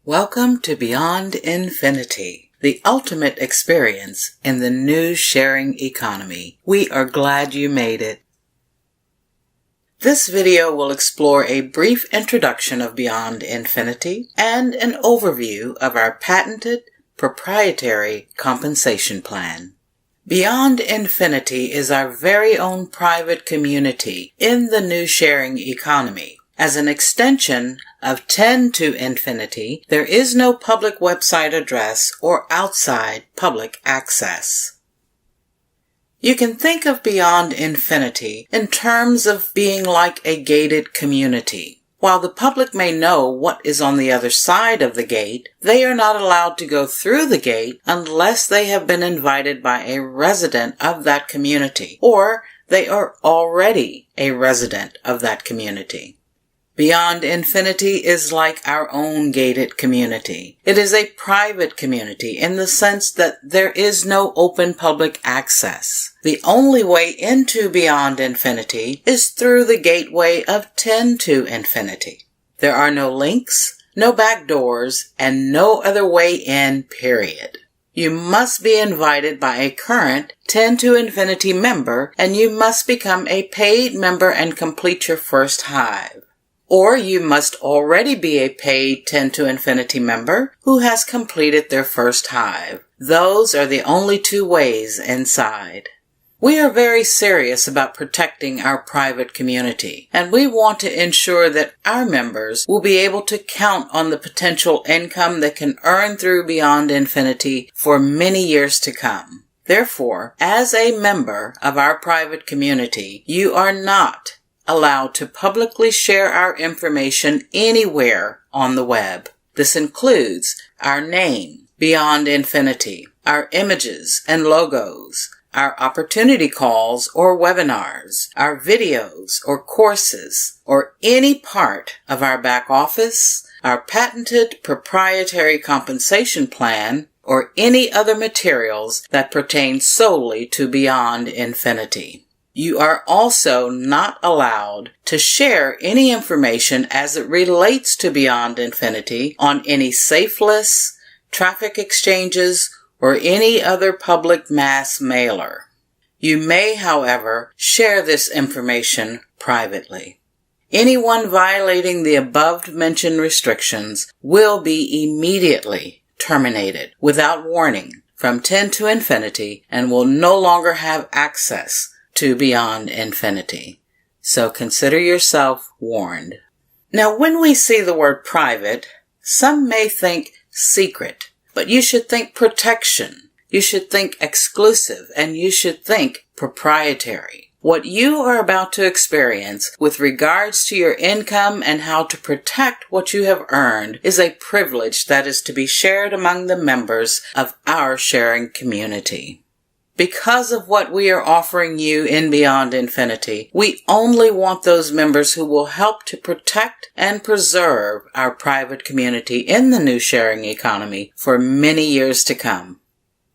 Welcome to Beyond Infinity, the ultimate experience in the news sharing economy. We are glad you made it. This video will explore a brief introduction of Beyond Infinity and an overview of our patented proprietary compensation plan. Beyond Infinity is our very own private community in the news sharing economy. As an extension of 10 to Infinity, there is no public website address or outside public access. You can think of Beyond Infinity in terms of being like a gated community. While the public may know what is on the other side of the gate, they are not allowed to go through the gate unless they have been invited by a resident of that community, or they are already a resident of that community. Beyond Infinity is like our own gated community. It is a private community in the sense that there is no open public access. The only way into Beyond Infinity is through the gateway of 10 to Infinity. There are no links, no back doors, and no other way in, period. You must be invited by a current 10 to Infinity member, and you must become a paid member and complete your first hive. Or you must already be a paid 10 to Infinity member who has completed their first hive. Those are the only two ways inside. We are very serious about protecting our private community, and we want to ensure that our members will be able to count on the potential income they can earn through Beyond Infinity for many years to come. Therefore, as a member of our private community, you are not allowed to publicly share our information anywhere on the web. This includes our name, Beyond Infinity, our images and logos, our opportunity calls or webinars, our videos or courses, or any part of our back office, our patented proprietary compensation plan, or any other materials that pertain solely to Beyond Infinity. You are also not allowed to share any information as it relates to Beyond Infinity on any safe lists, traffic exchanges, or any other public mass mailer. You may, however, share this information privately. Anyone violating the above-mentioned restrictions will be immediately terminated without warning from 10 to Infinity and will no longer have access to Beyond Infinity. So consider yourself warned. Now, when we see the word private, some may think secret, but you should think protection, you should think exclusive, and you should think proprietary. What you are about to experience with regards to your income and how to protect what you have earned is a privilege that is to be shared among the members of our sharing community. Because of what we are offering you in Beyond Infinity, we only want those members who will help to protect and preserve our private community in the news sharing economy for many years to come.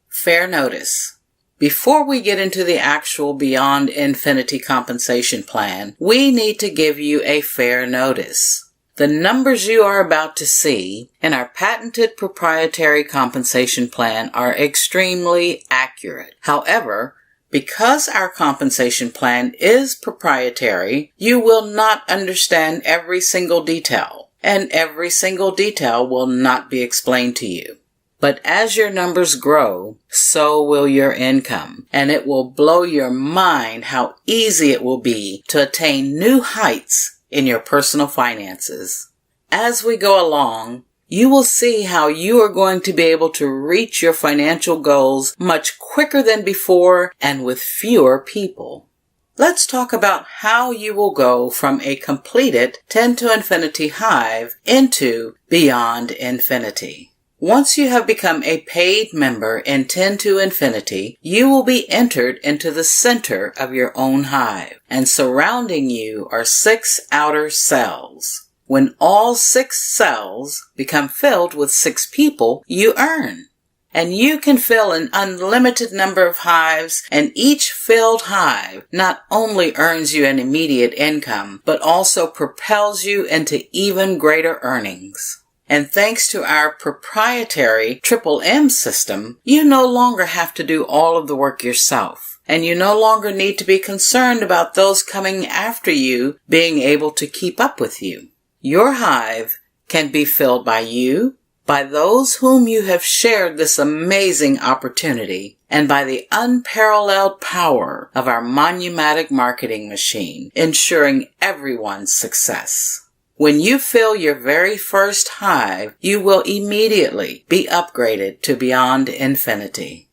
Fair notice. Before we get into the actual Beyond Infinity compensation plan, we need to give you a fair notice. The numbers you are about to see in our patented proprietary compensation plan are extremely accurate. However, because our compensation plan is proprietary, you will not understand every single detail, and every single detail will not be explained to you. But as your numbers grow, so will your income, and it will blow your mind how easy it will be to attain new heights in your personal finances. As we go along, you will see how you are going to be able to reach your financial goals much quicker than before and with fewer people. Let's talk about how you will go from a completed 10 to Infinity hive into Beyond Infinity. Once you have become a paid member in 10 to Infinity, you will be entered into the center of your own hive, and surrounding you are 6 outer cells. When all 6 cells become filled with 6 people, you earn. And you can fill an unlimited number of hives, and each filled hive not only earns you an immediate income, but also propels you into even greater earnings. And thanks to our proprietary Triple M system, you no longer have to do all of the work yourself. And you no longer need to be concerned about those coming after you being able to keep up with you. Your hive can be filled by you, by those whom you have shared this amazing opportunity, and by the unparalleled power of our Monumatic marketing machine, ensuring everyone's success. When you fill your very first hive, you will immediately be upgraded to Beyond Infinity.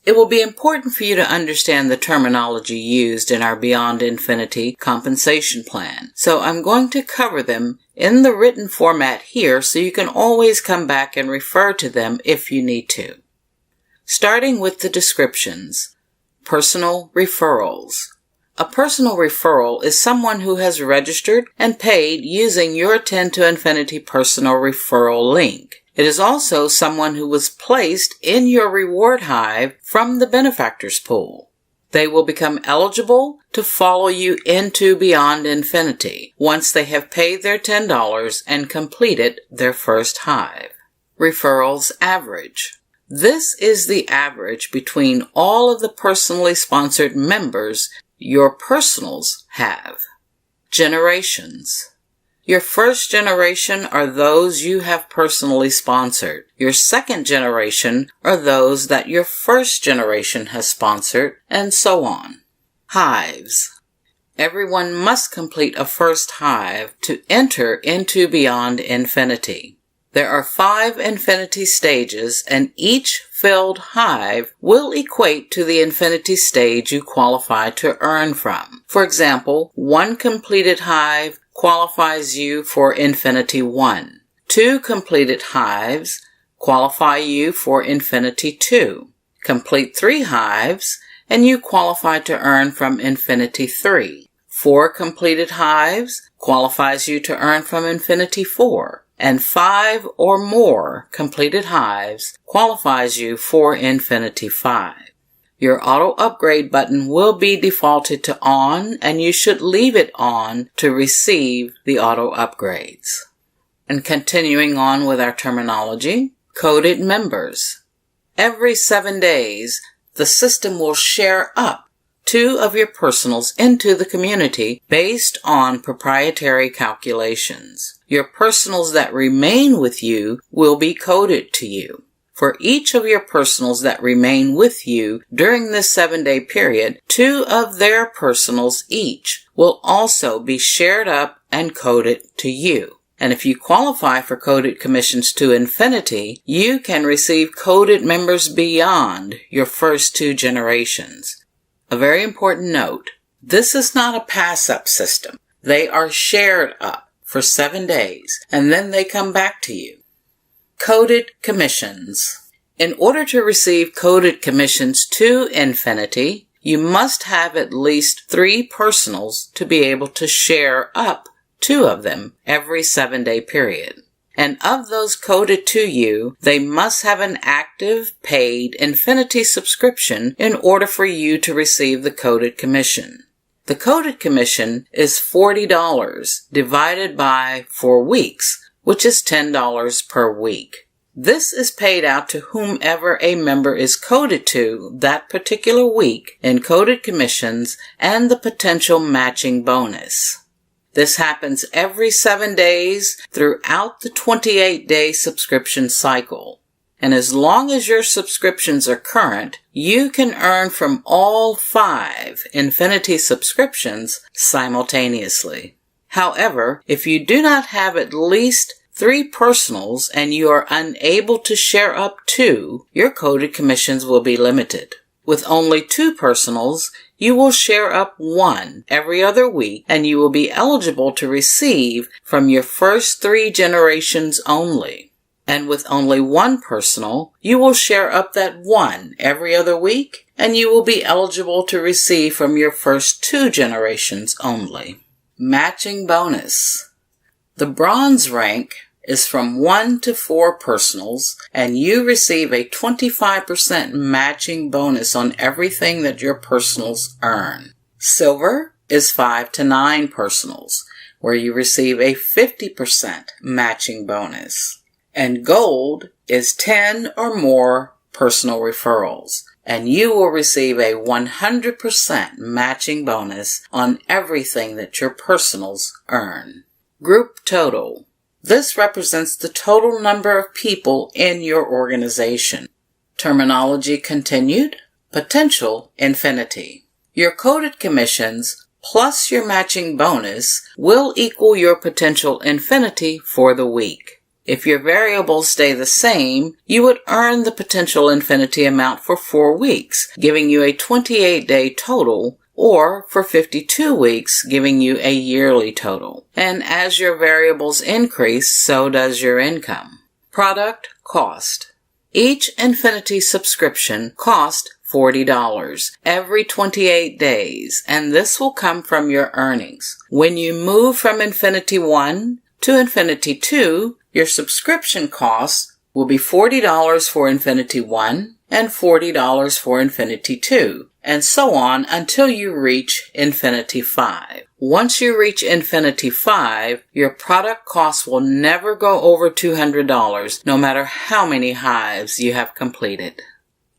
It will be important for you to understand the terminology used in our Beyond Infinity compensation plan, so I'm going to cover them in the written format here so you can always come back and refer to them if you need to. Starting with the descriptions. Personal referrals. A personal referral is someone who has registered and paid using your 10 to Infinity personal referral link. It is also someone who was placed in your reward hive from the benefactors pool. They will become eligible to follow you into Beyond Infinity once they have paid their $10 and completed their first hive. Referrals average. This is the average between all of the personally sponsored members your personals have. Generations. Your first generation are those you have personally sponsored. Your second generation are those that your first generation has sponsored, and so on. Hives. Everyone must complete a first hive to enter into Beyond Infinity. There are 5 infinity stages, and each filled hive will equate to the infinity stage you qualify to earn from. For example, 1 completed hive qualifies you for Infinity 1. 2 completed hives qualify you for Infinity 2. Complete 3 hives, and you qualify to earn from Infinity 3. 4 completed hives qualifies you to earn from Infinity 4. And 5 or more completed hives qualifies you for Infinity 5. Your auto upgrade button will be defaulted to on, and you should leave it on to receive the auto upgrades. And continuing on with our terminology, coded members. Every 7 days, the system will share up 2 of your personals into the community based on proprietary calculations. Your personals that remain with you will be coded to you. For each of your personals that remain with you during this 7-day period, 2 of their personals each will also be shared up and coded to you. And if you qualify for coded commissions to Infinity, you can receive coded members beyond your first 2 generations. A very important note, this is not a pass-up system. They are shared up for 7 days, and then they come back to you. Coded commissions. In order to receive coded commissions to Infinity, you must have at least 3 personals to be able to share up 2 of them every 7-day period. And of those coded to you, they must have an active, paid Infinity subscription in order for you to receive the coded commission. The coded commission is $40 divided by 4 weeks, which is $10 per week. This is paid out to whomever a member is coded to that particular week in coded commissions and the potential matching bonus. This happens every 7 days throughout the 28-day subscription cycle. And as long as your subscriptions are current, you can earn from all 5 Infinity subscriptions simultaneously. However, if you do not have at least 3 personals and you are unable to share up 2, your coded commissions will be limited. With only 2 personals, you will share up 1 every other week, and you will be eligible to receive from your first 3 generations only. And with only 1 personal, you will share up that 1 every other week, and you will be eligible to receive from your first 2 generations only. Matching bonus. The bronze rank is from 1 to 4 personals, and you receive a 25% matching bonus on everything that your personals earn. Silver is 5 to 9 personals, where you receive a 50% matching bonus. And Gold is 10 or more personal referrals, and you will receive a 100% matching bonus on everything that your personals earn. Group Total. This represents the total number of people in your organization. Terminology continued. Potential Infinity. Your coded commissions plus your matching bonus will equal your potential infinity for the week. If your variables stay the same, you would earn the potential infinity amount for 4 weeks, giving you a 28-day total, or for 52 weeks, giving you a yearly total. And as your variables increase, so does your income. Product Cost. Each Infinity subscription costs $40 every 28 days, and this will come from your earnings. When you move from Infinity 1 to Infinity 2, your subscription costs will be $40 for Infinity 1 and $40 for Infinity 2, and so on until you reach Infinity 5. Once you reach Infinity 5, your product costs will never go over $200, no matter how many hives you have completed.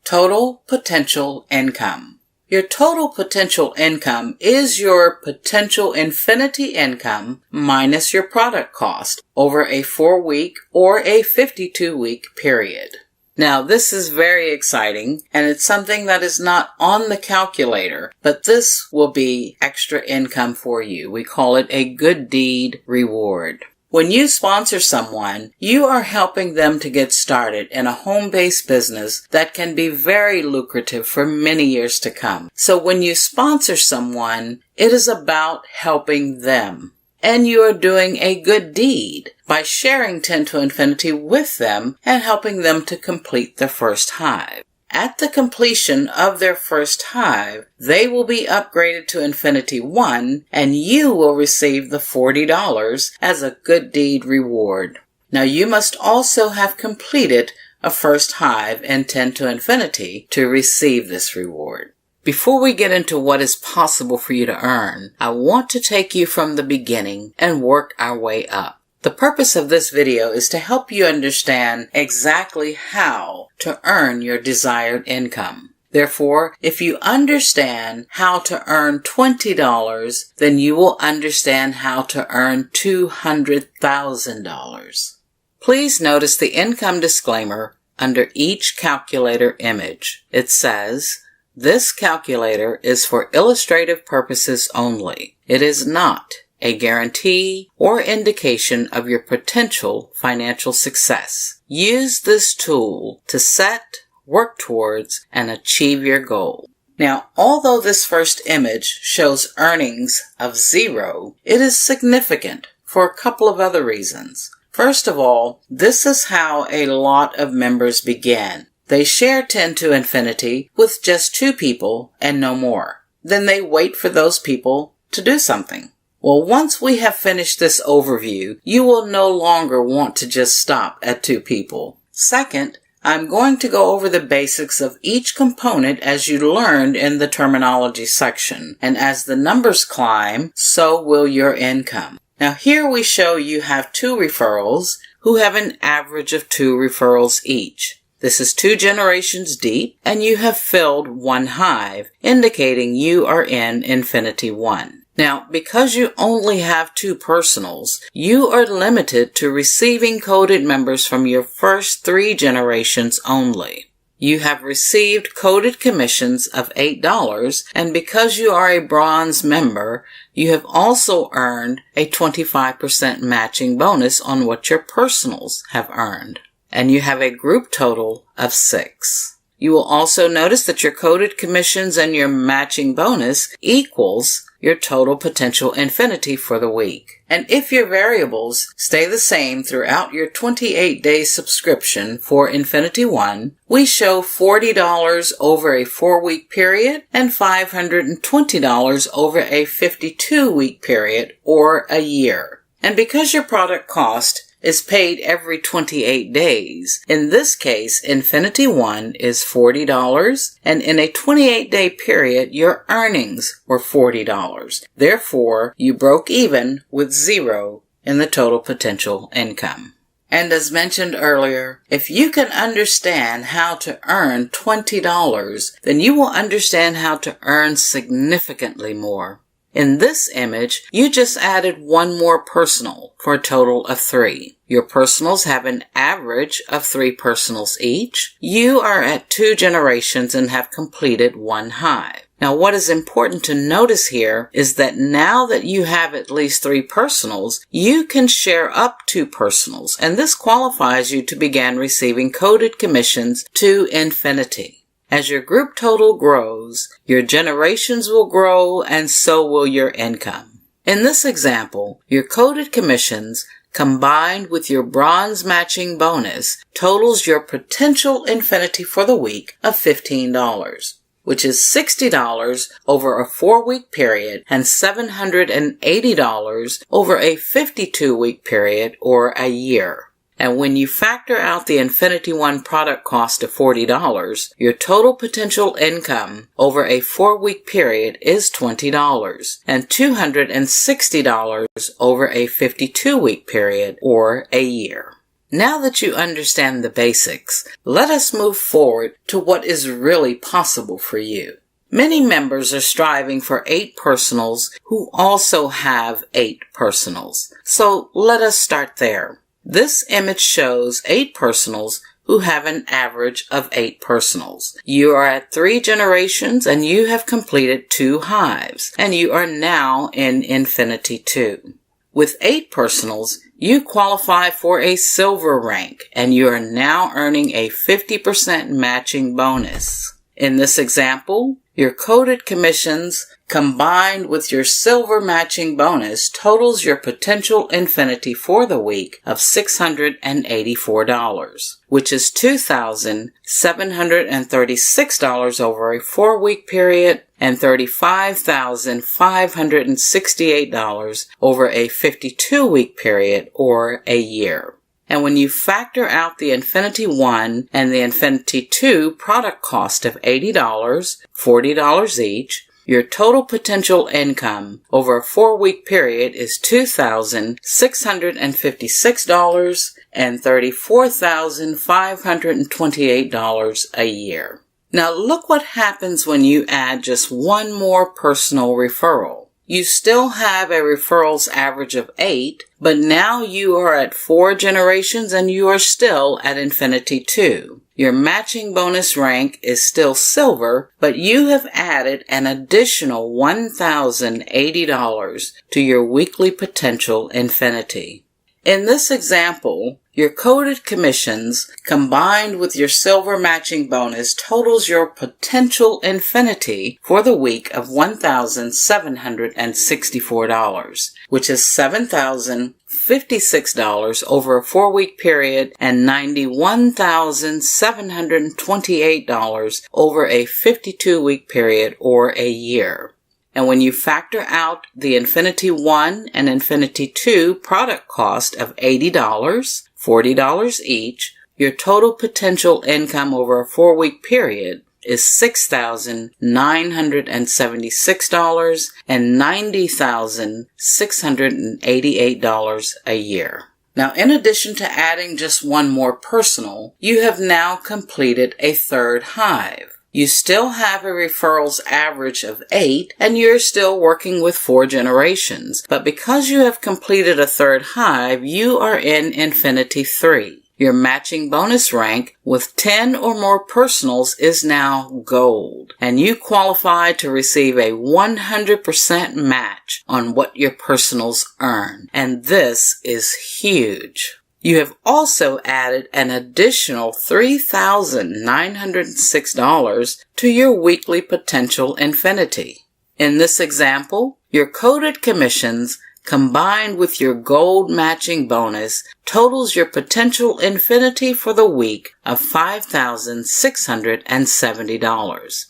Total Potential Income. Your total potential income is your potential infinity income minus your product cost over a 4-week or a 52-week period. Now, this is very exciting, and it's something that is not on the calculator, but this will be extra income for you. We call it a good deed reward. When you sponsor someone, you are helping them to get started in a home-based business that can be very lucrative for many years to come. So when you sponsor someone, it is about helping them. And you are doing a good deed by sharing 10 to Infinity with them and helping them to complete their first hive. At the completion of their first hive, they will be upgraded to Infinity 1, and you will receive the $40 as a good deed reward. Now, you must also have completed a first hive in 10 to Infinity to receive this reward. Before we get into what is possible for you to earn, I want to take you from the beginning and work our way up. The purpose of this video is to help you understand exactly how to earn your desired income. Therefore, if you understand how to earn $20, then you will understand how to earn $200,000. Please notice the income disclaimer under each calculator image. It says, "This calculator is for illustrative purposes only. It is not a guarantee or indication of your potential financial success. Use this tool to set, work towards, and achieve your goal." Now, although this first image shows earnings of 0, it is significant for a couple of other reasons. First of all, this is how a lot of members begin. They share 10 to Infinity with just 2 people and no more. Then they wait for those people to do something. Well, once we have finished this overview, you will no longer want to just stop at 2 people. Second, I'm going to go over the basics of each component as you learned in the terminology section. And as the numbers climb, so will your income. Now here we show you have 2 referrals who have an average of 2 referrals each. This is 2 generations deep, and you have filled 1 hive, indicating you are in Infinity 1. Now, because you only have 2 personals, you are limited to receiving coded members from your first 3 generations only. You have received coded commissions of $8, and because you are a bronze member, you have also earned a 25% matching bonus on what your personals have earned. And you have a group total of 6. You will also notice that your coded commissions and your matching bonus equals your total potential infinity for the week. And if your variables stay the same throughout your 28-day subscription for Infinity 1, we show $40 over a 4-week period and $520 over a 52-week period or a year. And because your product cost is paid every 28 days. In this case, Infinity One is $40, and in a 28-day period, your earnings were $40. Therefore, you broke even with zero in the total potential income. And as mentioned earlier, if you can understand how to earn $20, then you will understand how to earn significantly more. In this image, you just added one more personal for a total of 3. Your personals have an average of 3 personals each. You are at 2 generations and have completed 1 hive. Now, what is important to notice here is that now that you have at least 3 personals, you can share up 2 personals, and this qualifies you to begin receiving coded commissions to infinity. As your group total grows, your generations will grow, and so will your income. In this example, your coded commissions combined with your bronze matching bonus totals your potential infinity for the week of $15. Which is $60 over a 4-week period and $780 over a 52-week period or a year. And when you factor out the Infinity One product cost of $40, your total potential income over a 4-week period is $20 and $260 over a 52-week period or a year. Now that you understand the basics, let us move forward to what is really possible for you. Many members are striving for 8 personals who also have 8 personals. So let us start there. This image shows 8 personals who have an average of 8 personals. You are at 3 generations and you have completed 2 hives, and you are now in Infinity 2. With 8 personals, you qualify for a silver rank, and you are now earning a 50% matching bonus. In this example, your coded commissions combined with your silver matching bonus totals your potential infinity for the week of $684, which is $2,736 over a 4-week period and $35,568 over a 52-week period or a year. And when you factor out the Infinity One and the Infinity 2 product cost of $80, $40 each, your total potential income over a 4-week period is $2,656 and $34,528 a year. Now look what happens when you add just one more personal referral. You still have a referrals average of 8, but now you are at 4 generations and you are still at Infinity 2. Your matching bonus rank is still silver, but you have added an additional $1,080 to your weekly potential infinity. In this example, your coded commissions combined with your silver matching bonus totals your potential infinity for the week of $1,764, which is $7,056 over a 4-week period and $91,728 over a 52-week period or a year. And when you factor out the Infinity 1 and Infinity 2 product cost of $80, $40 each, your total potential income over a 4-week period is $6,976 and $90,688 a year. Now, in addition to adding just one more personal, you have now completed a 3rd hive. You still have a referrals average of 8, and you're still working with 4 generations. But because you have completed a 3rd hive, you are in Infinity 3. Your matching bonus rank with 10 or more personals is now gold, and you qualify to receive a 100% match on what your personals earn. And this is huge. You have also added an additional $3,906 to your weekly potential infinity. In this example, your coded commissions combined with your gold matching bonus totals your potential infinity for the week of $5,670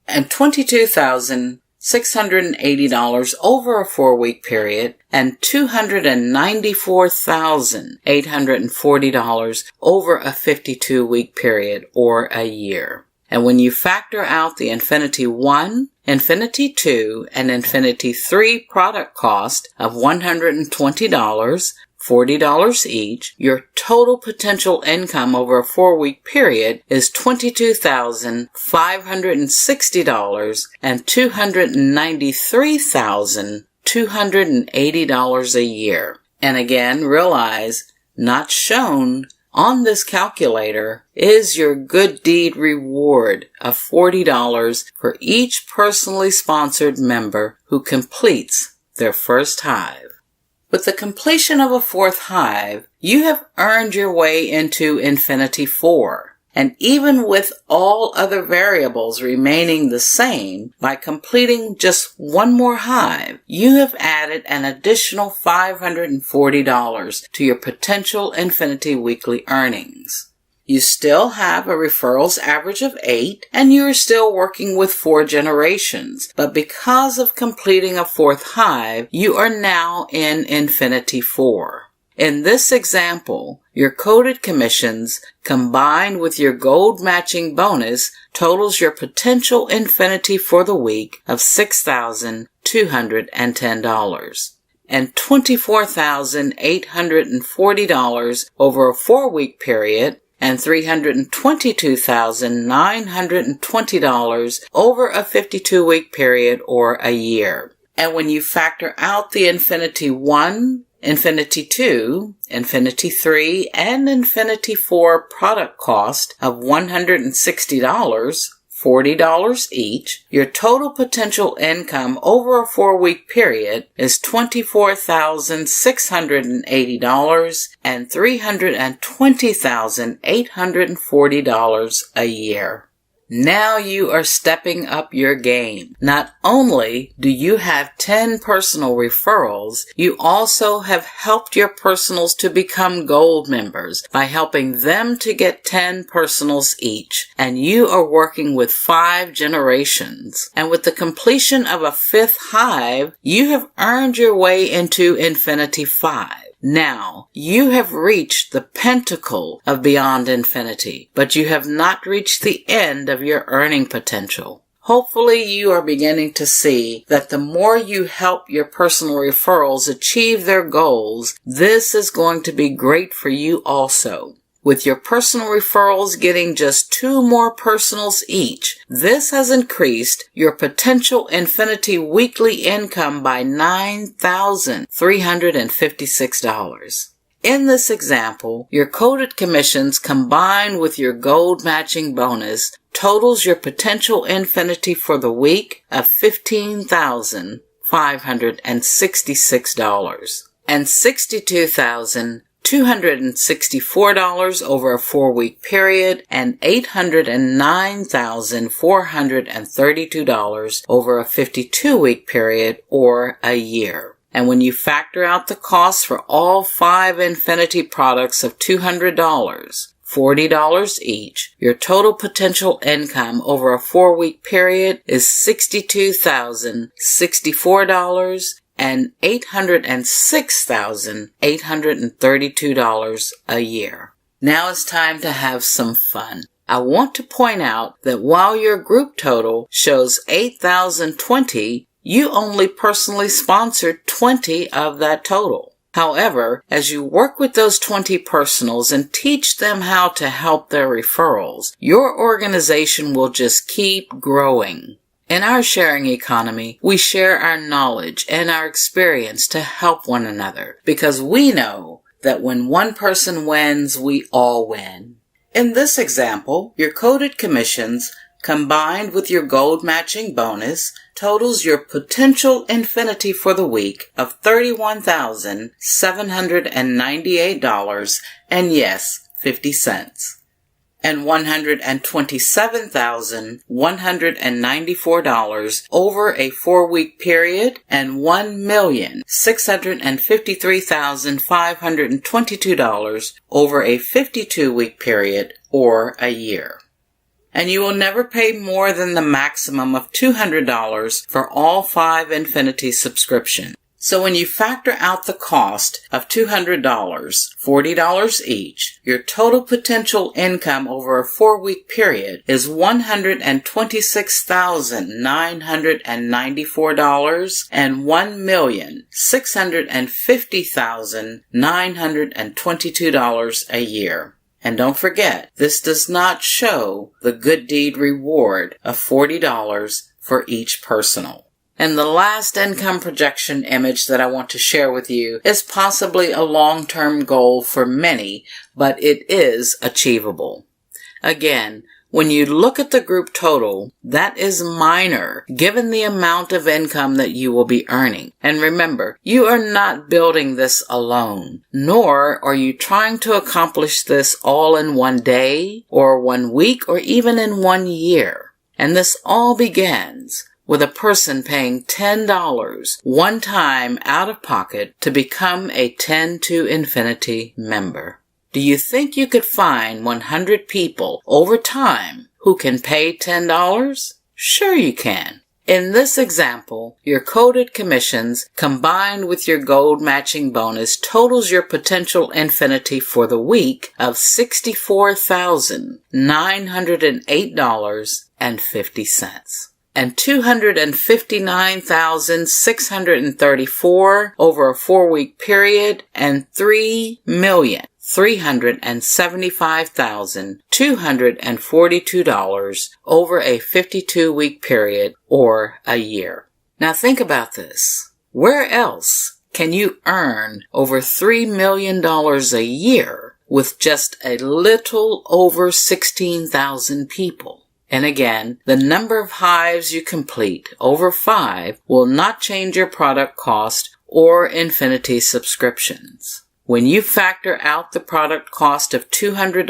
and $22,000 $680 over a 4-week period, and $294,840 over a 52-week period or a year. And when you factor out the Infinity 1, Infinity 2, and Infinity 3 product cost of $120, $40 each, your total potential income over a 4-week period is $22,560 and $293,280 a year. And again, realize, not shown on this calculator is your good deed reward of $40 for each personally sponsored member who completes their first hive. With the completion of a 4th hive, you have earned your way into Infinity 4. And even with all other variables remaining the same, by completing just one more hive, you have added an additional $540 to your potential Infinity weekly earnings. You still have a referrals average of 8, and you are still working with 4 generations. But because of completing a 4th hive, you are now in Infinity 4. In this example, your coded commissions combined with your gold matching bonus totals your potential Infinity for the week of $6,210. And $24,840 over a 4-week period, and $322,920 over a 52-week period or a year. And when you factor out the Infinity 1, Infinity 2, Infinity 3, and Infinity 4 product cost of $160, $40 each, your total potential income over a 4-week period is $24,680 and $320,840 a year. Now you are stepping up your game. Not only do you have 10 personal referrals, you also have helped your personals to become gold members by helping them to get 10 personals each. And you are working with 5 generations. And with the completion of a 5th hive, you have earned your way into Infinity 5. Now, you have reached the pinnacle of Beyond Infinity, but you have not reached the end of your earning potential. Hopefully, you are beginning to see that the more you help your personal referrals achieve their goals, this is going to be great for you also. With your personal referrals getting just 2 more personals each, this has increased your potential Infinity weekly income by $9,356. In this example, your coded commissions combined with your gold matching bonus totals your potential Infinity for the week of $15,566 and $62,264 over a 4-week period, and $809,432 over a 52-week period or a year. And when you factor out the costs for all 5 Infinity products of $200, $40 each, your total potential income over a 4-week period is $62,064 and $806,832 a year. Now it's time to have some fun. I want to point out that while your group total shows 8,020, you only personally sponsored 20 of that total. However, as you work with those 20 personals and teach them how to help their referrals, your organization will just keep growing. In our sharing economy, we share our knowledge and our experience to help one another, because we know that when one person wins, we all win. In this example, your coded commissions combined with your gold matching bonus totals your potential Infinity for the week of $31,798 and yes, 50 cents. And $127,194 over a 4-week period, and $1,653,522 over a 52-week period or a year. and you will never pay more than the maximum of $200 for all 5 Infinity subscriptions. So when you factor out the cost of $200, $40 each, your total potential income over a 4-week period is $126,994 and $1,650,922 a year. And don't forget, this does not show the good deed reward of $40 for each personal. And the last income projection image that I want to share with you is possibly a long-term goal for many, but it is achievable. Again, when you look at the group total, that is minor given the amount of income that you will be earning. And remember, you are not building this alone, nor are you trying to accomplish this all in one day, or 1 week, or even in 1 year. And this all begins with a person paying $10 one time out of pocket to become a 10 to Infinity member. Do you think you could find 100 people over time who can pay $10? Sure you can. In this example, your coded commissions combined with your gold matching bonus totals your potential Infinity for the week of $64,908.50. And $259,634 over a 4-week period, and $3,375,242 over a 52-week period or a year. Now think about this. Where else can you earn over $3 million a year with just a little over 16,000 people? And again, the number of hives you complete over 5 will not change your product cost or Infinity subscriptions. When you factor out the product cost of $200,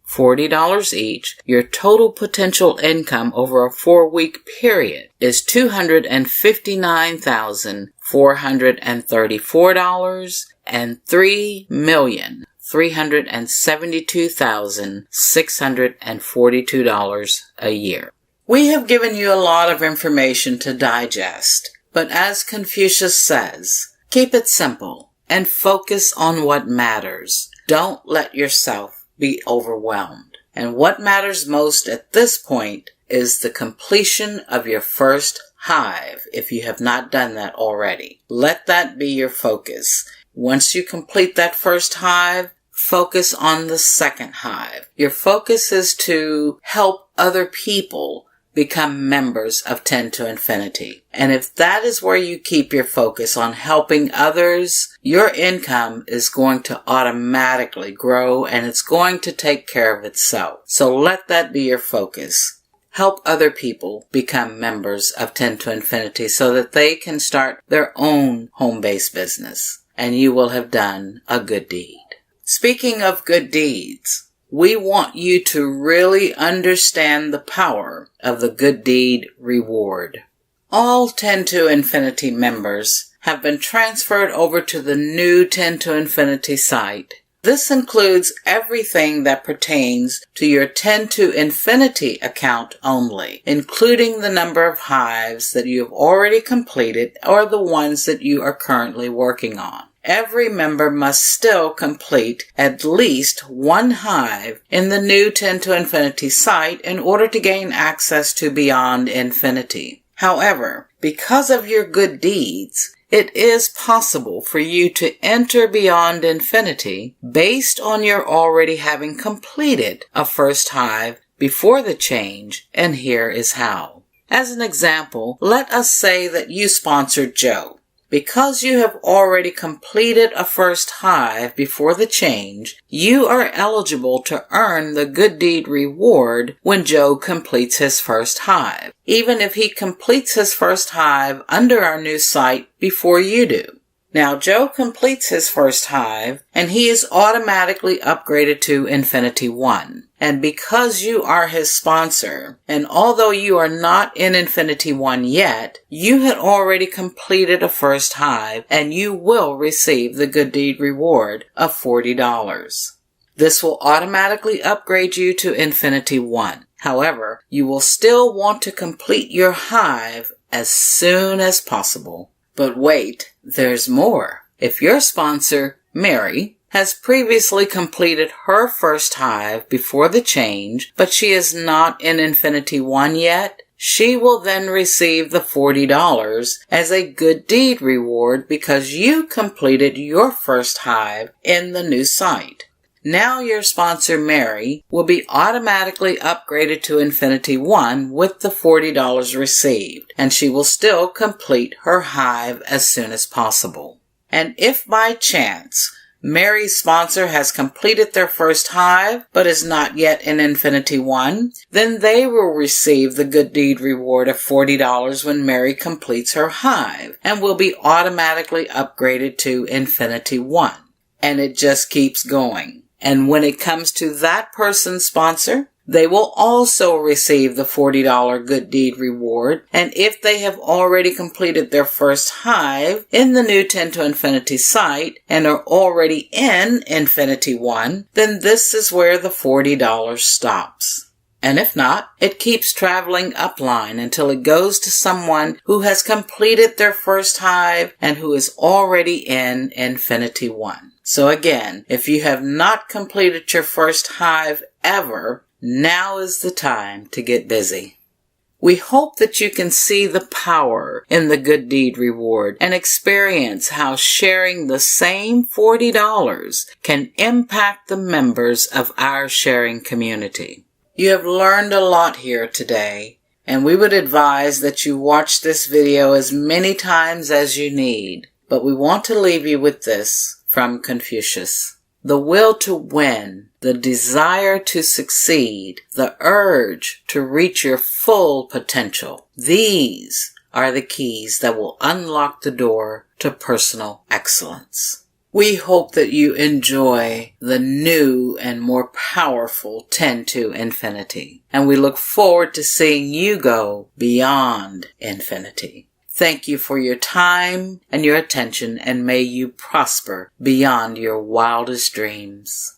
$40 each, your total potential income over a 4-week period is $259,434 and $3,372,642 a year. We have given you a lot of information to digest, but as Confucius says, keep it simple and focus on what matters. Don't let yourself be overwhelmed. And what matters most at this point is the completion of your first hive, if you have not done that already. Let that be your focus. Once you complete that first hive, focus on the second hive. Your focus is to help other people become members of 10 to Infinity. And if that is where you keep your focus on helping others, your income is going to automatically grow and it's going to take care of itself. So let that be your focus. Help other people become members of 10 to Infinity so that they can start their own home-based business. And you will have done a good deed. Speaking of good deeds, we want you to really understand the power of the good deed reward. All 10 to Infinity members have been transferred over to the new 10 to Infinity site. This includes everything that pertains to your 10 to Infinity account only, including the number of hives that you have already completed or the ones that you are currently working on. Every member must still complete at least 1 hive in the new 10 to Infinity site in order to gain access to Beyond Infinity. However, because of your good deeds, it is possible for you to enter Beyond Infinity based on your already having completed a first hive before the change, and here is how. As an example, let us say that you sponsored Joe. Because you have already completed a first hive before the change, you are eligible to earn the good deed reward when Joe completes his first hive, even if he completes his first hive under our new site before you do. Now, Joe completes his first hive, and he is automatically upgraded to Infinity 1. And because you are his sponsor, and although you are not in Infinity 1 yet, you had already completed a first hive, and you will receive the good deed reward of $40. This will automatically upgrade you to Infinity 1. However, you will still want to complete your hive as soon as possible. But wait, there's more. If your sponsor, Mary, has previously completed her first hive before the change, but she is not in Infinity One yet, she will then receive the $40 as a good deed reward because you completed your first hive in the new site. Now your sponsor, Mary, will be automatically upgraded to Infinity One with the $40 received, and she will still complete her hive as soon as possible. And if by chance Mary's sponsor has completed their first hive but is not yet in Infinity One, then they will receive the good deed reward of $40 when Mary completes her hive and will be automatically upgraded to Infinity One. And it just keeps going. And when it comes to that person's sponsor, they will also receive the $40 good deed reward, and if they have already completed their first hive in the new 10 to Infinity site and are already in Infinity One, then this is where the $40 stops. And if not, it keeps traveling upline until it goes to someone who has completed their first hive and who is already in Infinity One. So again, if you have not completed your first hive ever, now is the time to get busy. We hope that you can see the power in the good deed reward and experience how sharing the same $40 can impact the members of our sharing community. You have learned a lot here today, and we would advise that you watch this video as many times as you need. But we want to leave you with this from Confucius. The will to win, the desire to succeed, the urge to reach your full potential. These are the keys that will unlock the door to personal excellence. We hope that you enjoy the new and more powerful 10 to Infinity, and we look forward to seeing you go beyond infinity. Thank you for your time and your attention, and may you prosper beyond your wildest dreams.